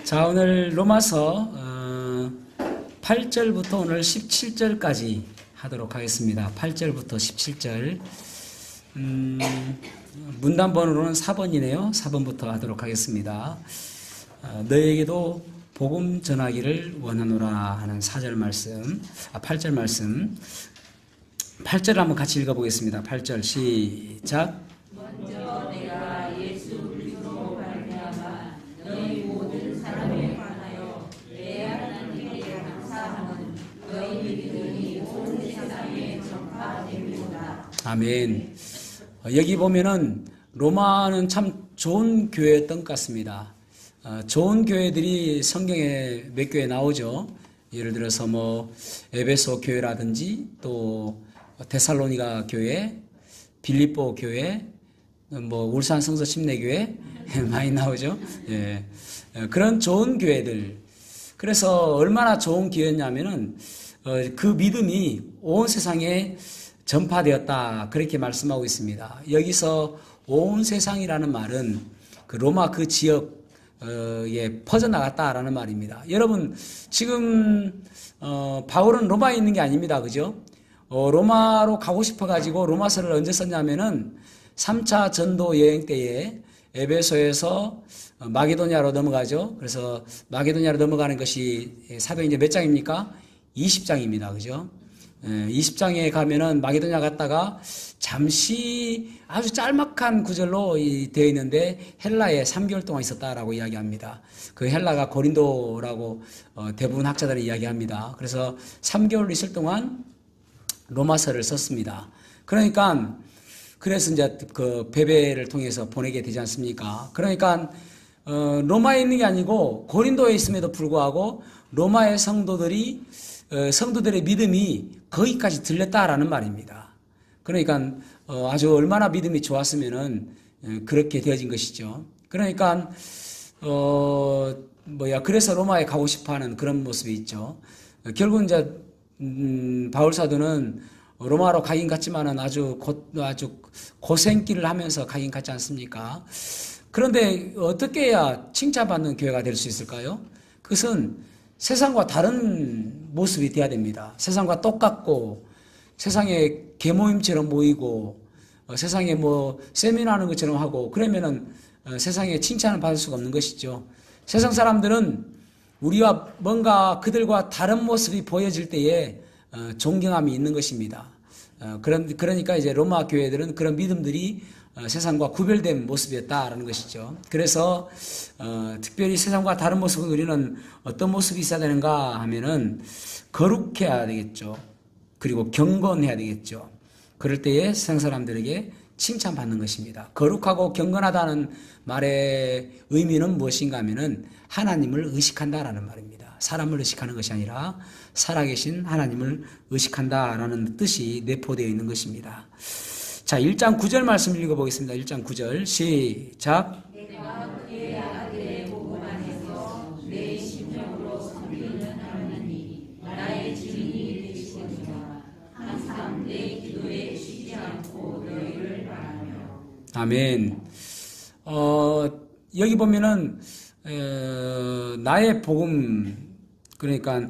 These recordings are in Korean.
자, 오늘 로마서 8절부터 오늘 17절까지 하도록 하겠습니다. 8절부터 17절. 문단 번호로는 4번이네요. 4번부터 하도록 하겠습니다. 너에게도 복음 전하기를 원하노라 하는 4절 말씀, 8절 말씀. 8절 한번 같이 읽어보겠습니다. 8절 시작. 먼저 내가 예수 그리스도로 말미암아 너희 모든 사람에 관하여 내 하나님께 감사함은 너희 믿음이 온 세상에 전파됨이로다. 아멘. 여기 보면은 로마는 참 좋은 교회였던 것 같습니다. 좋은 교회들이 성경에 몇 교회 나오죠. 예를 들어서 뭐 에베소 교회라든지 또 데살로니가 교회, 빌립보 교회, 뭐 울산 성서 침례교회 많이 나오죠. 예. 그런 좋은 교회들. 그래서 얼마나 좋은 기회였냐면은 그 믿음이 온 세상에 전파되었다. 그렇게 말씀하고 있습니다. 여기서 온 세상이라는 말은 그 로마 그 지역에 퍼져나갔다라는 말입니다. 여러분, 지금 바울은 로마에 있는 게 아닙니다. 그죠? 로마로 가고 싶어가지고 로마서를 언제 썼냐면은 3차 전도 여행 때에 에베소에서 마게도냐로 넘어가죠. 그래서 마게도냐로 넘어가는 것이 사도행전 몇 장입니까? 20장입니다. 그죠? 20장에 가면은 마게도냐 갔다가 잠시 아주 짤막한 구절로 되어 있는데 헬라에 3개월 동안 있었다라고 이야기합니다. 그 헬라가 고린도라고 대부분 학자들이 이야기합니다. 그래서 3개월 있을 동안 로마서를 썼습니다. 그러니까 그래서 이제 그 베베를 통해서 보내게 되지 않습니까? 그러니까 로마에 있는 게 아니고 고린도에 있음에도 불구하고 로마의 성도들의 믿음이 거기까지 들렸다라는 말입니다. 그러니까 아주 얼마나 믿음이 좋았으면은 그렇게 되어진 것이죠. 그러니까 그래서 로마에 가고 싶어하는 그런 모습이 있죠. 결국 이제 바울 사도는 로마로 가긴 갔지만은 아주 고생길을 하면서 가긴 갔지 않습니까? 그런데 어떻게 해야 칭찬받는 교회가 될 수 있을까요? 그것은 세상과 다른 모습이 돼야 됩니다. 세상과 똑같고 세상에 계모임처럼 모이고 세상에 뭐 세미나 하는 것처럼 하고 그러면은 세상에 칭찬을 받을 수가 없는 것이죠. 세상 사람들은 우리와 뭔가 그들과 다른 모습이 보여질 때에 존경함이 있는 것입니다. 그러니까 이제 로마 교회들은 그런 믿음들이 세상과 구별된 모습이었다라는 것이죠. 그래서 특별히 세상과 다른 모습은 우리는 어떤 모습이 있어야 되는가 하면은 거룩해야 되겠죠. 그리고 경건해야 되겠죠. 그럴 때에 세상 사람들에게 칭찬받는 것입니다. 거룩하고 경건하다는 말의 의미는 무엇인가 하면은 하나님을 의식한다라는 말입니다. 사람을 의식하는 것이 아니라 살아계신 하나님을 의식한다라는 뜻이 내포되어 있는 것입니다. 자, 1장 9절 말씀 읽어보겠습니다. 1장 9절 시작. 내가 그의 아들의 복음 안에서 내 심령으로 섬기는 하나님이 나의 증인이 되시거니와 항상 내 기도에 쉬지 않고 너희를 바라며. 아멘. 여기 보면은 나의 복음, 그러니까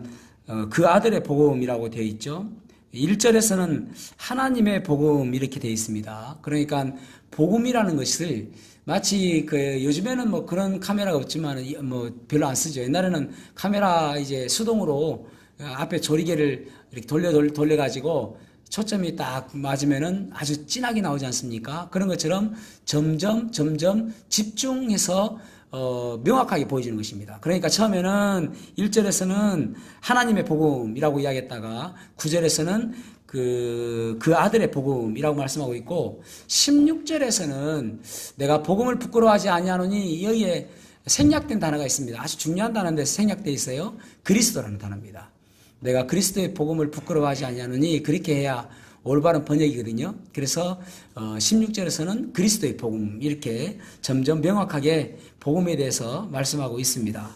그 아들의 복음이라고 되어 있죠. 1절에서는 하나님의 복음 이렇게 되어 있습니다. 그러니까 복음이라는 것을 마치 요즘에는 뭐 그런 카메라가 없지만 뭐 별로 안 쓰죠. 옛날에는 카메라 이제 수동으로 앞에 조리개를 이렇게 돌려가지고 초점이 딱 맞으면은 아주 진하게 나오지 않습니까? 그런 것처럼 점점 집중해서 명확하게 보여지는 것입니다. 그러니까 처음에는 1절에서는 하나님의 복음이라고 이야기했다가 9절에서는 그 아들의 복음이라고 말씀하고 있고 16절에서는 내가 복음을 부끄러워하지 아니하노니 여기에 생략된 단어가 있습니다. 아주 중요한 단어인데 생략되어 있어요. 그리스도라는 단어입니다. 내가 그리스도의 복음을 부끄러워하지 아니하노니 그렇게 해야 올바른 번역이거든요. 그래서 16절에서는 그리스도의 복음 이렇게 점점 명확하게 복음에 대해서 말씀하고 있습니다.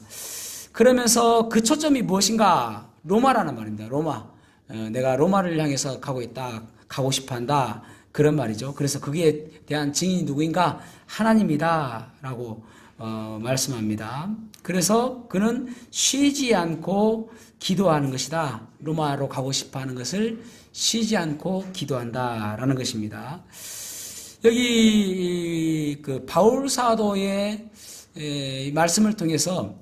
그러면서 그 초점이 무엇인가? 로마라는 말입니다. 로마. 내가 로마를 향해서 가고 있다. 가고 싶어한다. 그런 말이죠. 그래서 거기에 대한 증인이 누구인가? 하나님이다 라고 말씀합니다. 그래서 그는 쉬지 않고 기도하는 것이다. 로마로 가고 싶어 하는 것을 쉬지 않고 기도한다라는 것입니다. 여기 그 바울 사도의 말씀을 통해서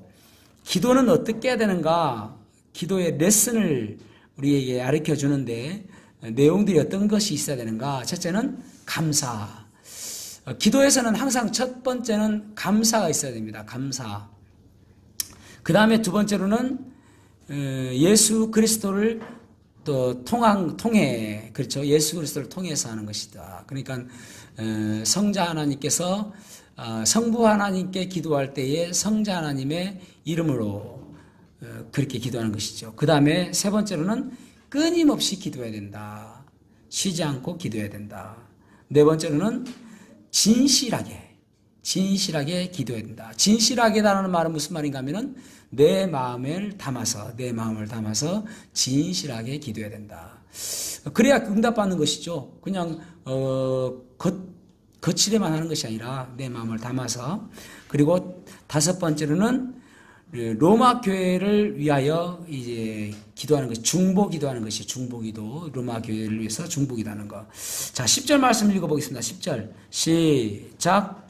기도는 어떻게 해야 되는가, 기도의 레슨을 우리에게 가르쳐 주는데 내용들이 어떤 것이 있어야 되는가. 첫째는 감사. 기도에서는 항상 첫 번째는 감사가 있어야 됩니다. 감사. 그 다음에 두 번째로는 예수 그리스도를 또 통해, 그렇죠. 예수 그리스도를 통해서 하는 것이다. 그러니까 성자 하나님께서 성부 하나님께 기도할 때에 성자 하나님의 이름으로 그렇게 기도하는 것이죠. 그 다음에 세 번째로는 끊임없이 기도해야 된다. 쉬지 않고 기도해야 된다. 네 번째로는 진실하게 기도해야 된다. 진실하게라는 말은 무슨 말인가 하면은 내 마음을 담아서 진실하게 기도해야 된다. 그래야 응답받는 것이죠. 그냥 거칠에만 하는 것이 아니라 내 마음을 담아서. 그리고 다섯 번째로는 로마 교회를 위하여 이제 기도하는 것이 중보기도하는 것이 중보기도. 로마 교회를 위해서 중보기도하는 것. 자, 10절 말씀 읽어보겠습니다. 10절 시작.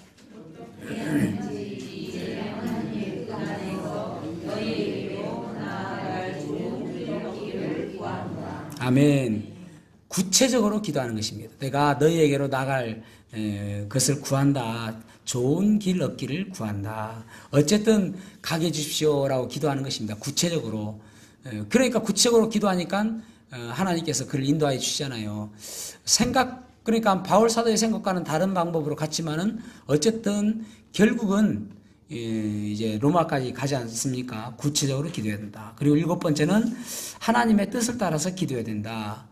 아멘. 구체적으로 기도하는 것입니다. 내가 너희에게로 나갈 것을 구한다. 좋은 길 얻기를 구한다. 어쨌든 가게 해주십시오라고 기도하는 것입니다. 구체적으로. 그러니까 구체적으로 기도하니까 하나님께서 그를 인도해 주시잖아요. 그러니까 바울 사도의 생각과는 다른 방법으로 갔지만은 어쨌든 결국은 이제 로마까지 가지 않습니까? 구체적으로 기도해야 된다. 그리고 일곱 번째는 하나님의 뜻을 따라서 기도해야 된다.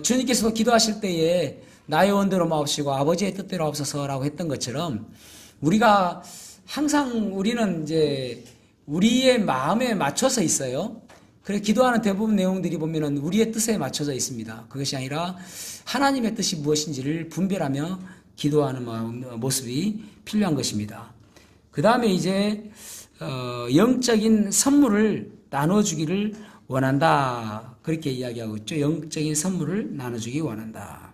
주님께서도 기도하실 때에 나의 원대로 마옵시고 아버지의 뜻대로 하옵소서라고 했던 것처럼 우리가 항상 우리는 이제 우리의 마음에 맞춰서 있어요. 그래서 기도하는 대부분 내용들이 보면은 우리의 뜻에 맞춰져 있습니다. 그것이 아니라 하나님의 뜻이 무엇인지를 분별하며 기도하는 모습이 필요한 것입니다. 그 다음에 이제 영적인 선물을 나눠주기를 원한다. 그렇게 이야기하고 있죠. 영적인 선물을 나눠주기 원한다.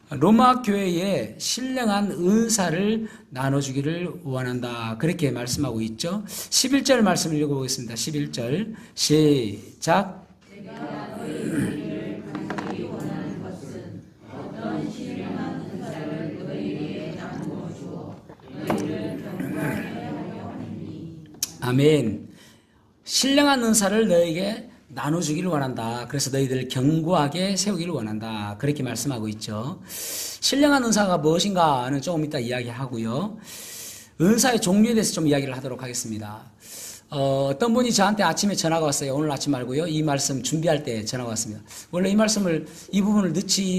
로마 교회에 신령한 은사를 나눠주기를 원한다. 그렇게 말씀하고 있죠. 11절 말씀을 읽어보겠습니다. 11절 시작. 내가 너희를 간절히 원하는 것은 어떤 신령한 은사를 너희에게 나누어 주어 너희를 경고하게 하려 하느니. 아멘. 신령한 은사를 너에게 나눠주기를 원한다. 그래서 너희들을 견고하게 세우기를 원한다. 그렇게 말씀하고 있죠. 신령한 은사가 무엇인가는 조금 이따 이야기하고요. 은사의 종류에 대해서 좀 이야기를 하도록 하겠습니다. 어떤 분이 저한테 아침에 전화가 왔어요. 오늘 아침 말고요. 이 말씀 준비할 때 전화가 왔습니다. 원래 이 부분을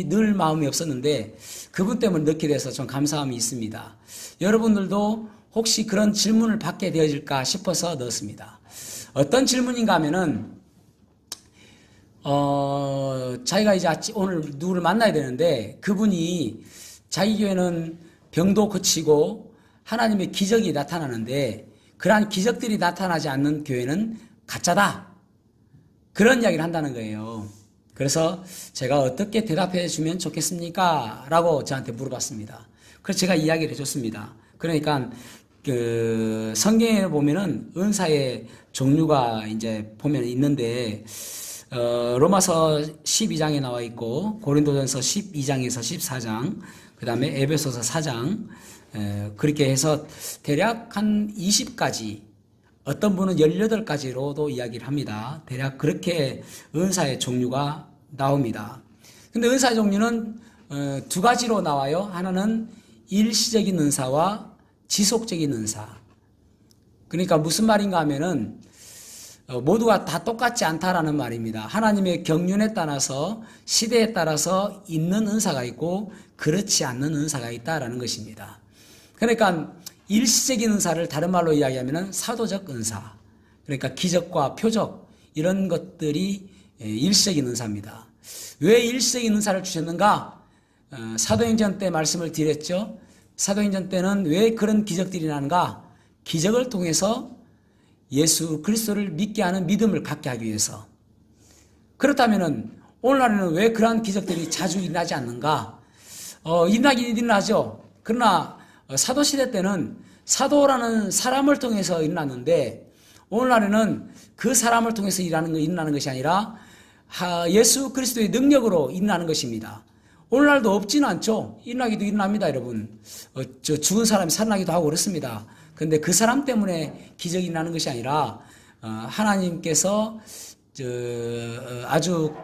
넣을 마음이 없었는데 그분 때문에 넣게 돼서 좀 감사함이 있습니다. 여러분들도 혹시 그런 질문을 받게 되어질까 싶어서 넣었습니다. 어떤 질문인가 하면은 자기가 이제 오늘 누구를 만나야 되는데 그분이 자기 교회는 병도 고치고 하나님의 기적이 나타나는데 그러한 기적들이 나타나지 않는 교회는 가짜다. 그런 이야기를 한다는 거예요. 그래서 제가 어떻게 대답해 주면 좋겠습니까? 라고 저한테 물어봤습니다. 그래서 제가 이야기를 해줬습니다. 그러니까 성경에 보면은 은사의 종류가 이제 보면 있는데 로마서 12장에 나와 있고 고린도전서 12장에서 14장 그 다음에 에베소서 4장 그렇게 해서 대략 한 20가지 어떤 분은 18가지로도 이야기를 합니다. 대략 그렇게 은사의 종류가 나옵니다. 근데 은사의 종류는 두 가지로 나와요. 하나는 일시적인 은사와 지속적인 은사. 그러니까 무슨 말인가 하면은 모두가 다 똑같지 않다라는 말입니다. 하나님의 경륜에 따라서 시대에 따라서 있는 은사가 있고 그렇지 않는 은사가 있다라는 것입니다. 그러니까 일시적인 은사를 다른 말로 이야기하면 사도적 은사, 그러니까 기적과 표적 이런 것들이 일시적인 은사입니다. 왜 일시적인 은사를 주셨는가? 사도행전 때 말씀을 드렸죠. 사도행전 때는 왜 그런 기적들이 나는가? 기적을 통해서 예수 그리스도를 믿게 하는 믿음을 갖게 하기 위해서. 그렇다면은 오늘날에는 왜 그러한 기적들이 자주 일어나지 않는가? 일어나긴 일어나죠. 그러나 사도시대 때는 사도라는 사람을 통해서 일어났는데 오늘날에는 그 사람을 통해서 일어나는 것이 아니라 예수 그리스도의 능력으로 일어나는 것입니다. 오늘날도 없지는 않죠. 일어나기도 일어납니다, 여러분. 죽은 사람이 살아나기도 하고 그렇습니다. 그런데 그 사람 때문에 기적이 일어나는 것이 아니라 하나님께서 아주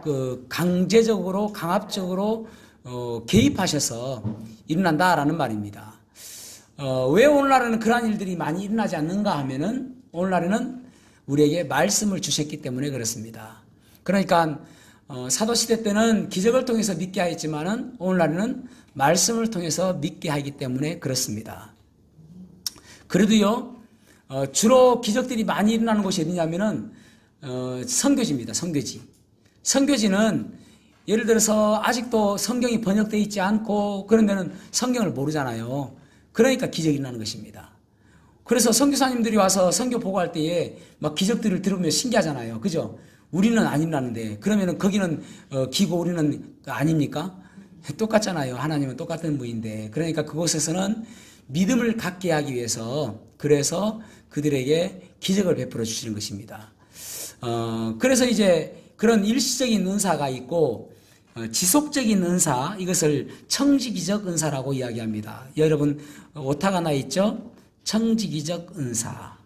강제적으로 강압적으로 개입하셔서 일어난다라는 말입니다. 왜 오늘날에는 그러한 일들이 많이 일어나지 않는가 하면은 오늘날에는 우리에게 말씀을 주셨기 때문에 그렇습니다. 그러니까 사도시대 때는 기적을 통해서 믿게 하였지만은 오늘날에는 말씀을 통해서 믿게 하기 때문에 그렇습니다. 그래도요, 주로 기적들이 많이 일어나는 곳이 어디냐면은 선교지입니다. 선교지. 선교지는 예를 들어서 아직도 성경이 번역되어 있지 않고 그런 데는 성경을 모르잖아요. 그러니까 기적이 일어나는 것입니다. 그래서 선교사님들이 와서 선교 보고할 때에 막 기적들을 들으면 신기하잖아요. 그죠? 우리는 안 일어나는데 그러면은 거기는 기고 우리는 아닙니까? 똑같잖아요. 하나님은 똑같은 분인데. 그러니까 그곳에서는 믿음을 갖게 하기 위해서 그래서 그들에게 기적을 베풀어 주시는 것입니다. 그래서 이제 그런 일시적인 은사가 있고 지속적인 은사, 이것을 청지기적 은사라고 이야기합니다. 여러분 오타가 나 있죠? 청지기적 은사.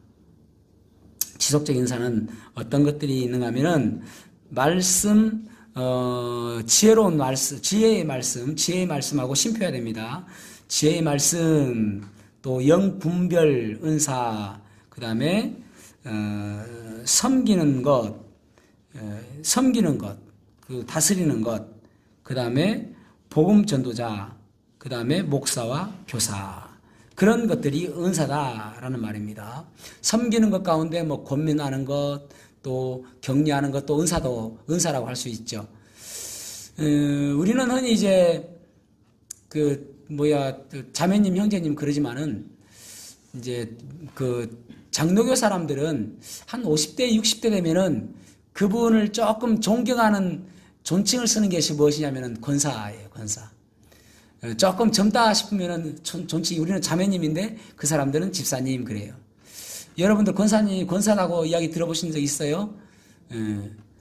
지속적인 은사는 어떤 것들이 있는가 하면은 말씀, 지혜로운 말씀, 지혜의 말씀하고 심표해야 됩니다. 지혜의 말씀, 또 영분별 은사, 그 다음에 섬기는 것, 그 다스리는 것, 그 다음에 복음 전도자, 그 다음에 목사와 교사, 그런 것들이 은사다라는 말입니다. 섬기는 것 가운데 뭐 권면하는 것, 또 격려하는 것, 또 은사라고 할 수 있죠. 우리는 흔히 이제 자매님, 형제님 그러지만은 이제 장로교 사람들은 한 50대, 60대 되면은 그분을 조금 존경하는 존칭을 쓰는 것이 무엇이냐면은 권사예요, 권사. 조금 젊다 싶으면은 존칭이 우리는 자매님인데 그 사람들은 집사님 그래요. 여러분들 권사라고 이야기 들어보신 적 있어요?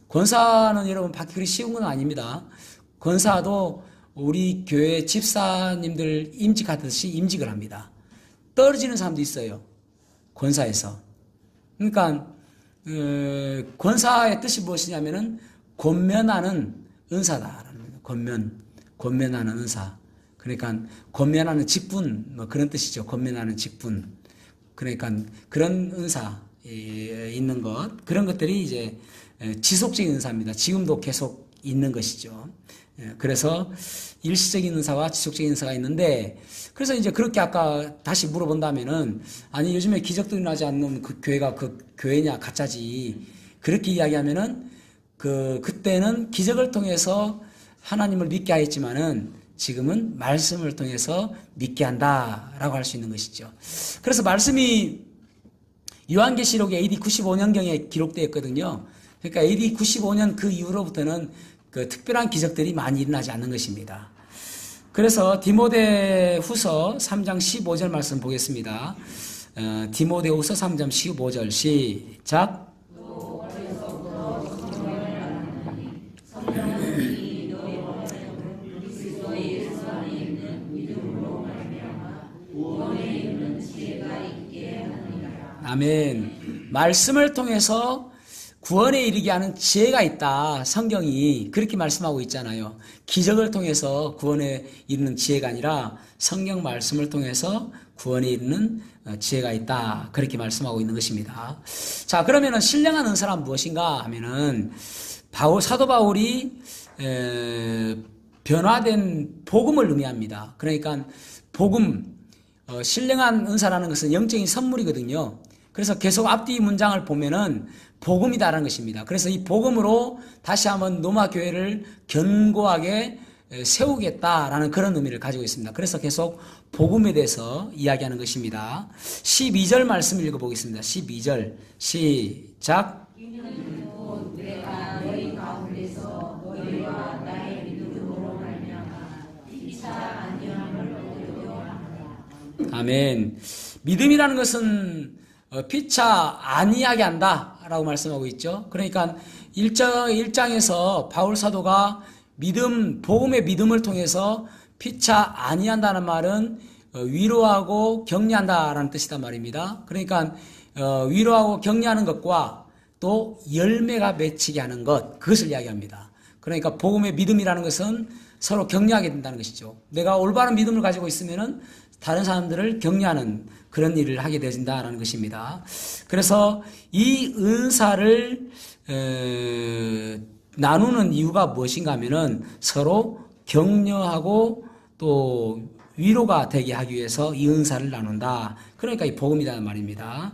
권사는 여러분 받기 그리 쉬운 건 아닙니다. 권사도 우리 교회 집사님들 임직하듯이 임직을 합니다. 떨어지는 사람도 있어요. 권사에서. 그러니까 권사의 뜻이 무엇이냐면은 권면하는 은사다라는 거예요. 권면하는 은사. 그러니까 권면하는 직분 뭐 그런 뜻이죠. 권면하는 직분. 그러니까 그런 은사 있는 것, 그런 것들이 이제 지속적인 은사입니다. 지금도 계속 있는 것이죠. 그래서 일시적인 은사와 지속적인 은사가 있는데, 그래서 이제 그렇게 아까 다시 물어본다면은, 아니 요즘에 기적도 일어나지 않는 그 교회가 그 교회냐 가짜지, 그렇게 이야기하면은 그때는 기적을 통해서 하나님을 믿게 하였지만은 지금은 말씀을 통해서 믿게 한다라고 할 수 있는 것이죠. 그래서 말씀이 요한계시록에 AD 95년경에 기록되어 있거든요. 그러니까 AD 95년 그 이후로부터는 특별한 기적들이 많이 일어나지 않는 것입니다. 그래서 디모데후서 3장 15절 말씀 보겠습니다. 디모데후서 3장 15절 시작. 아멘. 말씀을 통해서 구원에 이르게 하는 지혜가 있다. 성경이 그렇게 말씀하고 있잖아요. 기적을 통해서 구원에 이르는 지혜가 아니라 성경 말씀을 통해서 구원에 이르는 지혜가 있다. 그렇게 말씀하고 있는 것입니다. 자, 그러면은 신령한 은사란 무엇인가 하면은 사도 바울이 변화된 복음을 의미합니다. 그러니까 복음, 신령한 은사라는 것은 영적인 선물이거든요. 그래서 계속 앞뒤 문장을 보면은 복음이다라는 것입니다. 그래서 이 복음으로 다시 한번 로마 교회를 견고하게 세우겠다라는 그런 의미를 가지고 있습니다. 그래서 계속 복음에 대해서 이야기하는 것입니다. 12절 말씀 읽어보겠습니다. 12절 시작. 이는 곧 내가 너희 가운데서 너희와 나의 믿음으로 말미암아 피차 아니함을 얻으려 함이라. 아멘. 믿음이라는 것은 피차 아니하게 한다라고 말씀하고 있죠. 그러니까 1장에서 바울 사도가 복음의 믿음을 통해서 피차 아니한다는 말은 위로하고 격려한다라는 뜻이단 말입니다. 그러니까 위로하고 격려하는 것과 또 열매가 맺히게 하는 것, 그것을 이야기합니다. 그러니까 복음의 믿음이라는 것은 서로 격려하게 된다는 것이죠. 내가 올바른 믿음을 가지고 있으면은 다른 사람들을 격려하는 그런 일을 하게 되진다라는 것입니다. 그래서 이 은사를 나누는 이유가 무엇인가 하면은 서로 격려하고 또 위로가 되게 하기 위해서 이 은사를 나눈다. 그러니까 이 복음이라는 말입니다.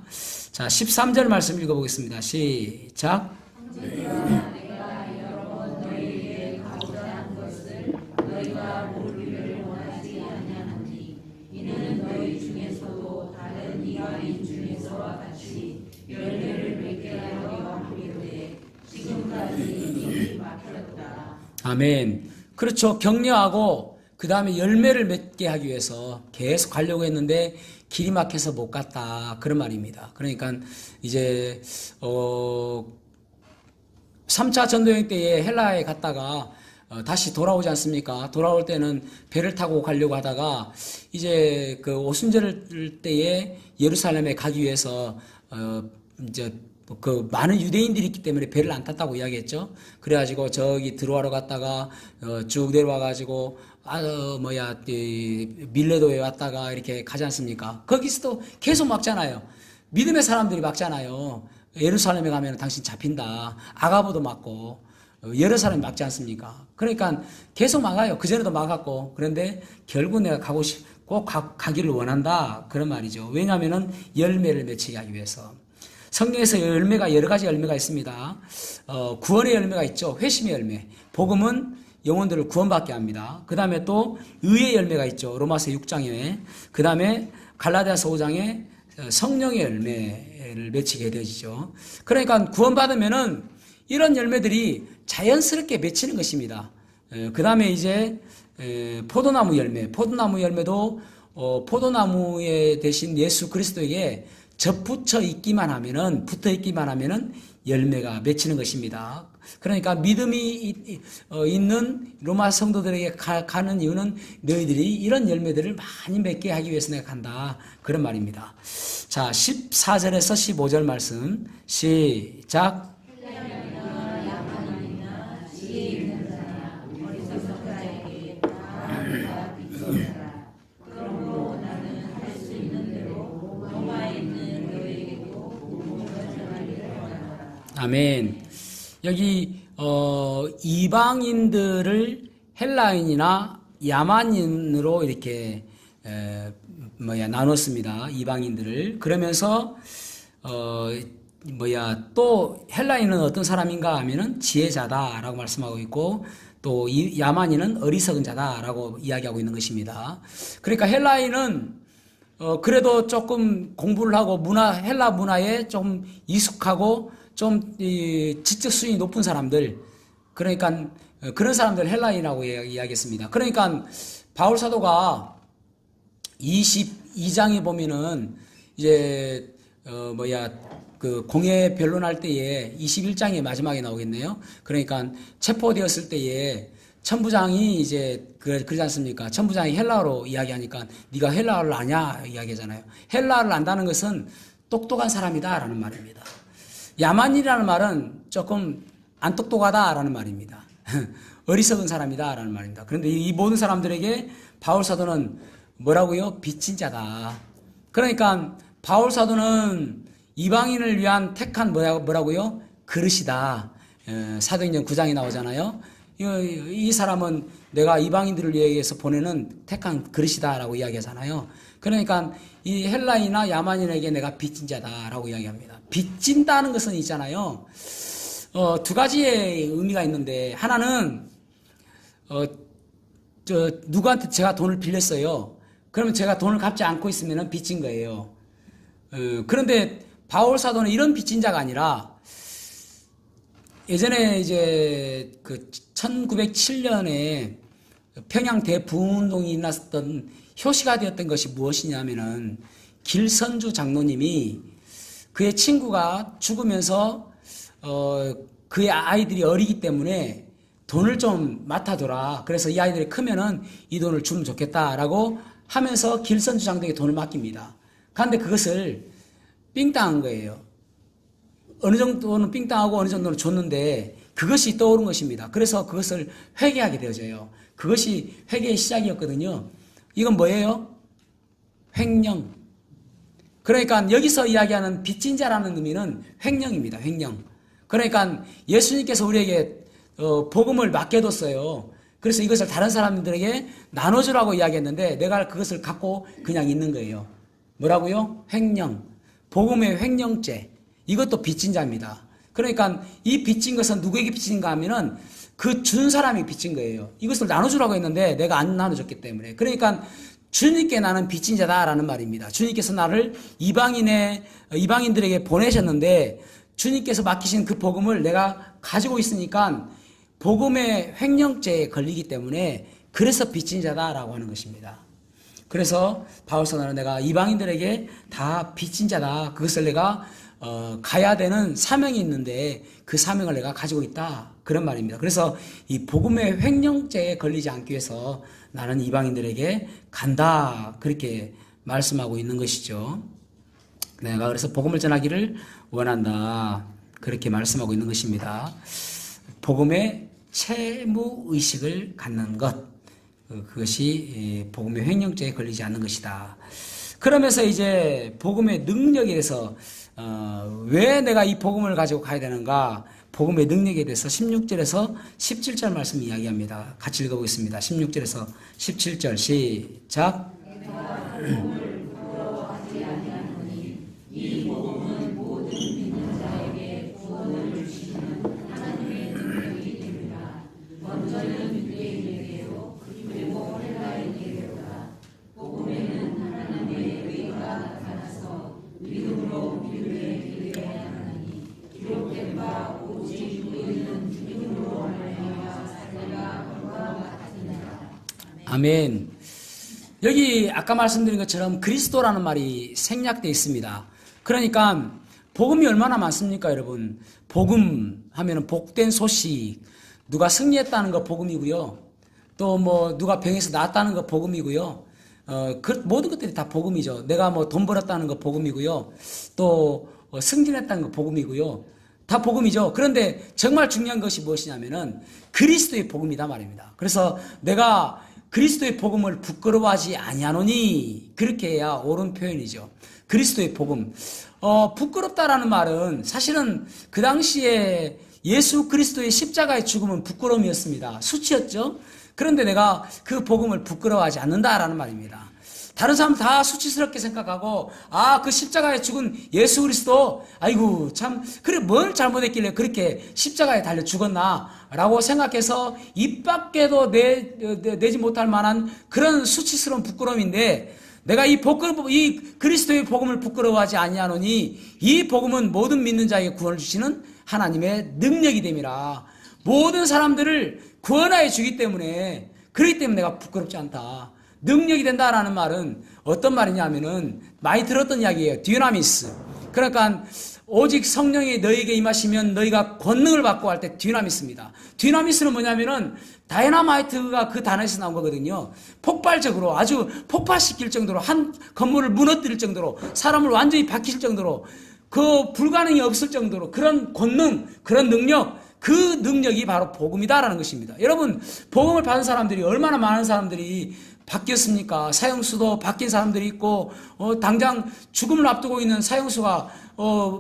자, 13절 말씀 읽어보겠습니다. 시작. 내가 여러 번 너희에게 가고자 한 것을 너희가 모르기를 원하지 아니하노니 이는 너희 중에서도 다른 이방인 중에서와 같이 열매를 맺게 하려 함이로되 지금까지 이미 막혔다. 아멘. 그렇죠. 격려하고 그 다음에 열매를 맺게 하기 위해서 계속 가려고 했는데 길이 막혀서 못 갔다. 그런 말입니다. 그러니까 이제 3차 전도여행 때에 헬라에 갔다가 다시 돌아오지 않습니까? 돌아올 때는 배를 타고 가려고 하다가 이제 그 오순절 때에 예루살렘에 가기 위해서 이제 그 많은 유대인들이 있기 때문에 배를 안 탔다고 이야기했죠. 그래가지고 저기 들어와러 갔다가 쭉 내려와가지고 밀레도에 왔다가 이렇게 가지 않습니까? 거기서도 계속 막잖아요. 믿음의 사람들이 막잖아요. 예루살렘에 가면 당신 잡힌다. 아가보도 막고 여러 사람이 막지 않습니까? 그러니까 계속 막아요. 그전에도 막았고. 그런데 결국 내가 꼭 가기를 원한다. 그런 말이죠. 왜냐하면은 열매를 맺히게 하기 위해서. 성경에서 열매가 여러 가지 열매가 있습니다. 구원의 열매가 있죠. 회심의 열매. 복음은 영혼들을 구원받게 합니다. 그 다음에 또 의의 열매가 있죠. 로마서 6장에. 그 다음에 갈라디아서 5장에 성령의 열매를 맺히게 되어지죠. 그러니까 구원받으면은 이런 열매들이 자연스럽게 맺히는 것입니다. 그 다음에 이제 포도나무 열매. 포도나무 열매도 포도나무에 대신 예수 그리스도에게 접붙여 있기만 하면은, 붙어 있기만 하면은 열매가 맺히는 것입니다. 그러니까 믿음이 있는 로마 성도들에게 가는 이유는 너희들이 이런 열매들을 많이 맺게 하기 위해서 내가 간다. 그런 말입니다. 자, 14절에서 15절 말씀 시작. 아멘. 여기 이방인들을 헬라인이나 야만인으로 이렇게 나눴습니다. 이방인들을. 그러면서 또 헬라인은 어떤 사람인가 하면은 지혜자다라고 말씀하고 있고, 또 야만인은 어리석은 자다라고 이야기하고 있는 것입니다. 그러니까 헬라인은 그래도 조금 공부를 하고 헬라 문화에 좀 익숙하고 좀 지적 수준이 높은 사람들, 그러니까 그런 사람들 헬라인이라고 이야기했습니다. 그러니까 바울 사도가 22장에 보면은 이제 그 공회 변론할 때에 21장의 마지막에 나오겠네요. 그러니까 체포되었을 때에 천부장이 이제 그러지 않습니까? 천부장이 헬라어로 이야기하니까 네가 헬라어를 아냐 이야기하잖아요. 헬라어를 안다는 것은 똑똑한 사람이다라는 말입니다. 야만이라는 말은 조금 안 똑똑하다라는 말입니다. 어리석은 사람이다라는 말입니다. 그런데 이 모든 사람들에게 바울 사도는 뭐라고요? 빚진 자다. 그러니까 바울 사도는 이방인을 위한 택한 뭐라고요? 그릇이다. 사도행전 9장에 나오잖아요. 이 사람은 내가 이방인들을 위해서 보내는 택한 그릇이다라고 이야기하잖아요. 그러니까 이 헬라인이나 야만인에게 내가 빚진 자다라고 이야기합니다. 빚진다는 것은 있잖아요. 두 가지의 의미가 있는데, 하나는 누구한테 제가 돈을 빌렸어요. 그러면 제가 돈을 갚지 않고 있으면 빚진 거예요. 그런데 바울 사도는 이런 빚진 자가 아니라 예전에 이제 그 1907년에 평양 대부운동이 일어났던 효시가 되었던 것이 무엇이냐면은 길선주 장로님이 그의 친구가 죽으면서 그의 아이들이 어리기 때문에 돈을 좀 맡아둬라. 그래서 이 아이들이 크면은 이 돈을 주면 좋겠다라고 하면서 길선주 장로에게 돈을 맡깁니다. 그런데 그것을 삥땅한 거예요. 어느 정도는 삥땅하고 어느 정도는 줬는데 그것이 떠오른 것입니다. 그래서 그것을 회개하게 되어져요. 그것이 회개의 시작이었거든요. 이건 뭐예요? 횡령. 그러니까 여기서 이야기하는 빚진 자라는 의미는 횡령입니다. 횡령. 그러니까 예수님께서 우리에게 복음을 맡겨뒀어요. 그래서 이것을 다른 사람들에게 나눠주라고 이야기했는데 내가 그것을 갖고 그냥 있는 거예요. 뭐라고요? 횡령. 복음의 횡령죄. 이것도 빚진 자입니다. 그러니까 이 빚진 것은 누구에게 빚진가 하면은 그 준 사람이 빚진 거예요. 이것을 나눠주라고 했는데 내가 안 나눠줬기 때문에. 그러니까 주님께 나는 빚진 자다라는 말입니다. 주님께서 나를 이방인들에게 보내셨는데 주님께서 맡기신 그 복음을 내가 가지고 있으니까 복음의 횡령죄에 걸리기 때문에 그래서 빚진 자다라고 하는 것입니다. 그래서 바울사도는 내가 이방인들에게 다 빚진 자다. 그것을 내가 가야 되는 사명이 있는데 그 사명을 내가 가지고 있다. 그런 말입니다. 그래서 이 복음의 횡령죄에 걸리지 않기 위해서 나는 이방인들에게 간다. 그렇게 말씀하고 있는 것이죠. 내가 그래서 복음을 전하기를 원한다. 그렇게 말씀하고 있는 것입니다. 복음의 채무의식을 갖는 것. 그것이 복음의 횡령죄에 걸리지 않는 것이다. 그러면서 이제 복음의 능력에 대해서 왜 내가 이 복음을 가지고 가야 되는가? 복음의 능력에 대해서 16절에서 17절 말씀 이야기합니다. 같이 읽어보겠습니다. 16절에서 17절 시작. 이 복음은 모든 믿는 자에게 구원을 주시는 하나님의 능력이 됩니다. 먼저는 유대인에게요, 그리고 헬라인에게로다. 복음에는 하나님의 의가 나타나서 믿음으로 믿음에 이르게 하나니 기록된 바 오직 우리는 믿음으로 말미암아 살리라 함과 같으니라. 아멘. 여기 아까 말씀드린 것처럼 그리스도라는 말이 생략되어 있습니다. 그러니까 복음이 얼마나 많습니까, 여러분? 복음 하면은 복된 소식, 누가 승리했다는 거 복음이고요. 또 뭐 누가 병에서 나았다는 거 복음이고요. 그 모든 것들이 다 복음이죠. 내가 뭐 돈 벌었다는 거 복음이고요. 또 승진했다는 거 복음이고요. 다 복음이죠. 그런데 정말 중요한 것이 무엇이냐면은 그리스도의 복음이다 말입니다. 그래서 내가 그리스도의 복음을 부끄러워하지 아니하노니 그렇게 해야 옳은 표현이죠. 그리스도의 복음. 부끄럽다라는 말은 사실은 그 당시에 예수 그리스도의 십자가의 죽음은 부끄러움이었습니다. 수치였죠. 그런데 내가 그 복음을 부끄러워하지 않는다라는 말입니다. 다른 사람 다 수치스럽게 생각하고 그 십자가에 죽은 예수 그리스도 아이고 참 그래 뭘 잘못했길래 그렇게 십자가에 달려 죽었나 라고 생각해서 입 밖에도 내지 못할 만한 그런 수치스러운 부끄러움인데 내가 이 그리스도의 복음을 부끄러워하지 아니하노니 이 복음은 모든 믿는 자에게 구원을 주시는 하나님의 능력이 됨이라. 모든 사람들을 구원하여 주기 때문에 그렇기 때문에 내가 부끄럽지 않다. 능력이 된다라는 말은 어떤 말이냐면은 많이 들었던 이야기예요. 디나미스. 그러니까 오직 성령이 너에게 임하시면 너희가 권능을 받고 할 때 디나미스입니다. 디나미스는 뭐냐면은 다이너마이트가 그 단어에서 나온 거거든요. 폭발적으로 아주 폭파시킬 정도로 한 건물을 무너뜨릴 정도로 사람을 완전히 바뀔 정도로 그 불가능이 없을 정도로 그런 권능, 그런 능력, 그 능력이 바로 복음이다라는 것입니다. 여러분, 복음을 받은 사람들이 얼마나 많은 사람들이 바뀌었습니까? 사형수도 바뀐 사람들이 있고 당장 죽음을 앞두고 있는 사형수가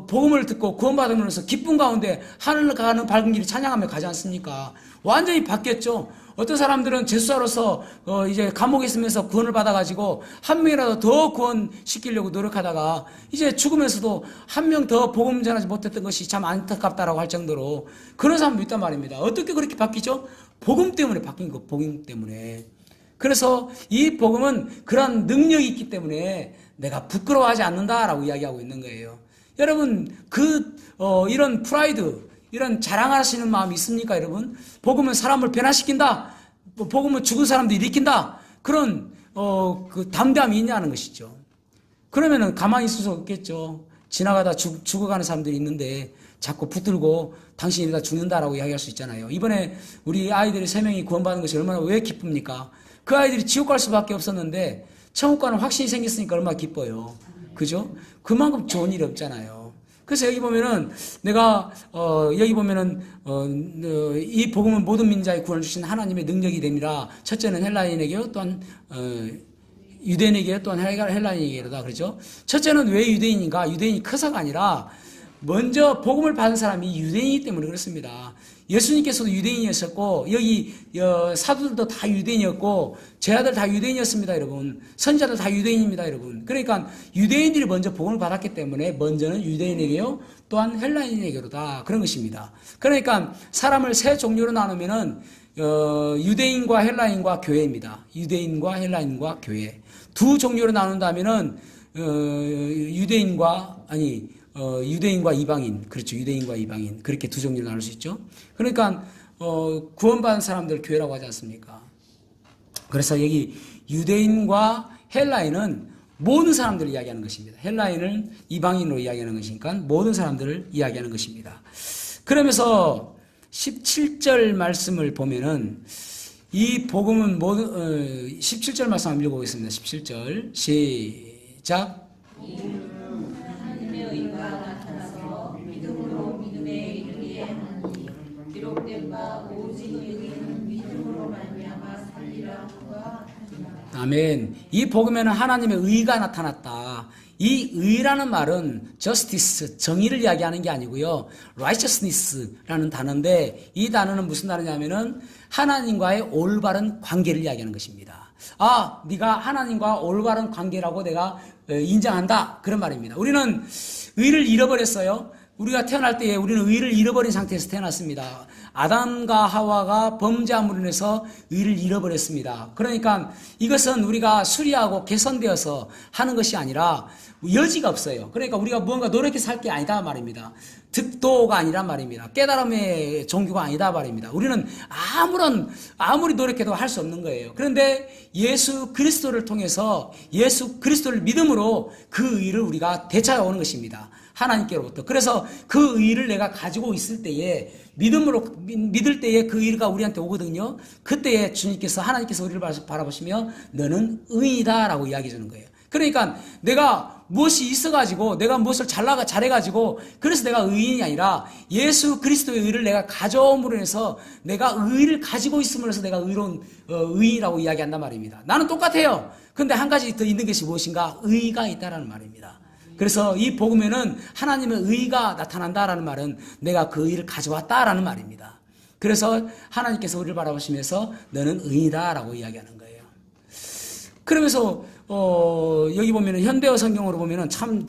복음을 듣고 구원받으면서 기쁨 가운데 하늘을 가는 밝은 길을 찬양하며 가지 않습니까? 완전히 바뀌었죠. 어떤 사람들은 재수자로서 이제 감옥에 있으면서 구원을 받아가지고 한 명이라도 더 구원시키려고 노력하다가 이제 죽으면서도 한 명 더 복음 전하지 못했던 것이 참 안타깝다라고 할 정도로 그런 사람도 있단 말입니다. 어떻게 그렇게 바뀌죠? 복음 때문에 바뀐 거, 복음 때문에. 그래서 이 복음은 그런 능력이 있기 때문에 내가 부끄러워하지 않는다라고 이야기하고 있는 거예요. 여러분, 이런 프라이드, 이런 자랑하시는 마음이 있습니까, 여러분? 복음은 사람을 변화시킨다. 복음은 죽은 사람도 일으킨다. 그런, 그 담대함이 있냐는 것이죠. 그러면은 가만히 있을 수 없겠죠. 지나가다 죽어가는 사람들이 있는데 자꾸 붙들고 당신이 다 죽는다라고 이야기할 수 있잖아요. 이번에 우리 아이들이 3명이 구원받은 것이 얼마나 왜 기쁩니까? 그 아이들이 지옥 갈 수밖에 없었는데 천국 가는 확신이 생겼으니까 얼마나 기뻐요. 그죠? 그만큼 좋은 일이 없잖아요. 그래서 여기 보면은 내가 여기 보면은 이 복음은 모든 민자의 구원을 주신 하나님의 능력이 됩니다. 첫째는 헬라인에게요, 또한 유대인에게 또한 헬라인에게로다. 그렇죠? 첫째는 왜 유대인인가? 유대인이 커서가 아니라 먼저 복음을 받은 사람이 유대인이기 때문에 그렇습니다. 예수님께서도 유대인이었었고 여기 사도들도 다 유대인이었고 제자들 다 유대인이었습니다, 여러분. 선지자들 다 유대인입니다, 여러분. 그러니까 유대인들이 먼저 복음을 받았기 때문에 먼저는 유대인에게요, 또한 헬라인에게로다. 그런 것입니다. 그러니까 사람을 세 종류로 나누면은 유대인과 헬라인과 교회입니다. 유대인과 헬라인과 교회. 두 종류로 나눈다면은 유대인과 이방인. 그렇죠. 유대인과 이방인. 그렇게 두 종류로 나눌 수 있죠. 그러니까 구원받은 사람들 교회라고 하지 않습니까? 그래서 여기 유대인과 헬라인은 모든 사람들을 이야기하는 것입니다. 헬라인을 이방인으로 이야기하는 것이니까 모든 사람들을 이야기하는 것입니다. 그러면서 17절 말씀을 보면은 이 복음은 모든 17절 말씀 한번 읽어보겠습니다. 17절 시작. 하나님의 의가 나타나서 믿음으로 믿음에 이르게 하니 기록된 바 오직 의인은 믿음으로 말미암아 살리라 하니라. 아멘. 이 복음에는 하나님의 의가 나타났다. 이 의라는 말은 justice, 정의를 이야기하는 게 아니고요. righteousness라는 단어인데 이 단어는 무슨 단어냐면은 하나님과의 올바른 관계를 이야기하는 것입니다. 아, 네가 하나님과 올바른 관계라고 내가 인정한다. 그런 말입니다. 우리는 의를 잃어버렸어요. 우리가 태어날 때에 우리는 의를 잃어버린 상태에서 태어났습니다. 아담과 하와가 범죄함으로 인해서 의를 잃어버렸습니다. 그러니까 이것은 우리가 수리하고 개선되어서 하는 것이 아니라 여지가 없어요. 그러니까 우리가 무언가 노력해 살 게 아니다 말입니다. 득도가 아니란 말입니다. 깨달음의 종교가 아니다 말입니다. 우리는 아무리 노력해도 할 수 없는 거예요. 그런데 예수 그리스도를 통해서 예수 그리스도를 믿음으로 그 의를 우리가 되찾아오는 것입니다. 하나님께로부터. 그래서 그 의를 내가 가지고 있을 때에 믿을 때에 그 의가 우리한테 오거든요. 그때에 하나님께서 우리를 바라보시며 너는 의인이다라고 이야기해 주는 거예요. 그러니까 내가 무엇이 있어가지고 내가 무엇을 잘해가지고 그래서 내가 의인이 아니라 예수 그리스도의 의를 내가 가져옴으로 해서 내가 의를 가지고 있음으로 해서 내가 의로운 의인이라고 이야기한단 말입니다. 나는 똑같아요. 근데 한 가지 더 있는 것이 무엇인가? 의가 있다라는 말입니다. 그래서 이 복음에는 하나님의 의가 나타난다라는 말은 내가 그 의를 가져왔다라는 말입니다. 그래서 하나님께서 우리를 바라보시면서 너는 의인이다라고 이야기하는 거예요. 그러면서 여기 보면은 현대어 성경으로 보면은 참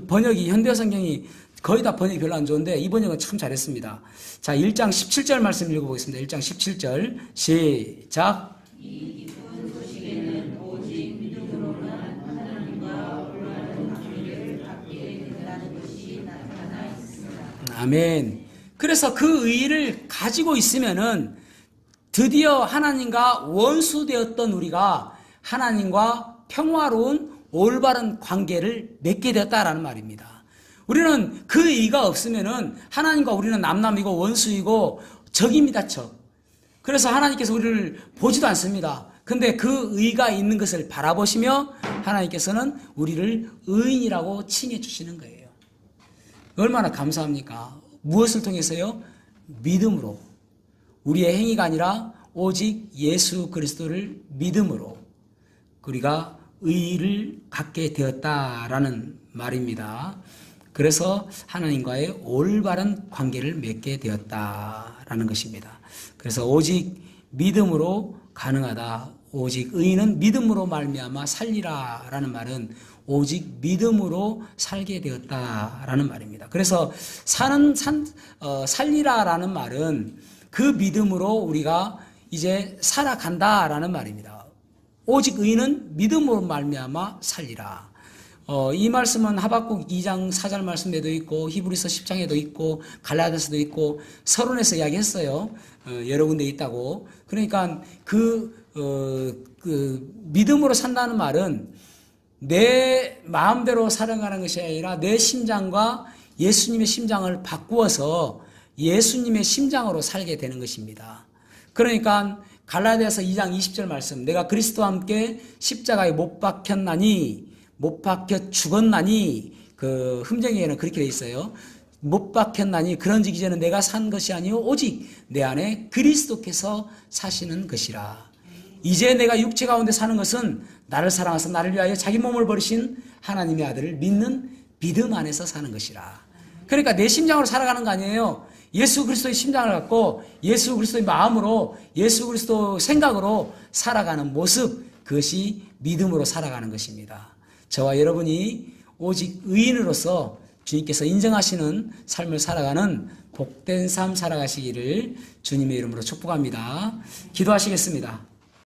번역이 현대어 성경이 거의 다 번역이 별로 안 좋은데 이 번역은 참 잘했습니다. 자, 1장 17절 말씀 읽어보겠습니다. 1장 17절 시작. 이 기쁜 소식에는 오직 믿음으로만 하나님과 올바른 관계를 갖게 된다는 것이 나타나 있습니다. 아멘. 그래서 그 의를 가지고 있으면은 드디어 하나님과 원수되었던 우리가 하나님과 평화로운 올바른 관계를 맺게 되었다라는 말입니다. 우리는 그 의가 없으면은 하나님과 우리는 남남이고 원수이고 적입니다, 적. 그래서 하나님께서 우리를 보지도 않습니다. 근데 그 의가 있는 것을 바라보시며 하나님께서는 우리를 의인이라고 칭해 주시는 거예요. 얼마나 감사합니까? 무엇을 통해서요? 믿음으로. 우리의 행위가 아니라 오직 예수 그리스도를 믿음으로 우리가 의를 갖게 되었다라는 말입니다. 그래서 하나님과의 올바른 관계를 맺게 되었다라는 것입니다. 그래서 오직 믿음으로 가능하다. 오직 의인은 믿음으로 말미암아 살리라라는 말은 오직 믿음으로 살게 되었다라는 말입니다. 그래서 살리라라는 말은 그 믿음으로 우리가 이제 살아간다라는 말입니다. 오직 의인은 믿음으로 말미암아 살리라. 이 말씀은 하박국 2장 4절 말씀에도 있고 히브리서 10장에도 있고 갈라디아서도 있고 서론에서 이야기했어요. 여러 군데 있다고. 그러니까 그 믿음으로 산다는 말은 내 마음대로 살아가는 것이 아니라 내 심장과 예수님의 심장을 바꾸어서 예수님의 심장으로 살게 되는 것입니다. 그러니까 갈라디아서 2장 20절 말씀, 내가 그리스도와 함께 십자가에 못 박혔나니, 못 박혀 죽었나니, 그 흠정에는 그렇게 돼 있어요. 못 박혔나니 그런즉 이제는 내가 산 것이 아니요 오직 내 안에 그리스도께서 사시는 것이라. 이제 내가 육체 가운데 사는 것은 나를 사랑하사 나를 위하여 자기 몸을 버리신 하나님의 아들을 믿는 믿음 안에서 사는 것이라. 그러니까 내 심장으로 살아가는 거 아니에요. 예수 그리스도의 심장을 갖고 예수 그리스도의 마음으로 예수 그리스도 생각으로 살아가는 모습, 그것이 믿음으로 살아가는 것입니다. 저와 여러분이 오직 의인으로서 주님께서 인정하시는 삶을 살아가는 복된 삶 살아가시기를 주님의 이름으로 축복합니다. 기도하시겠습니다.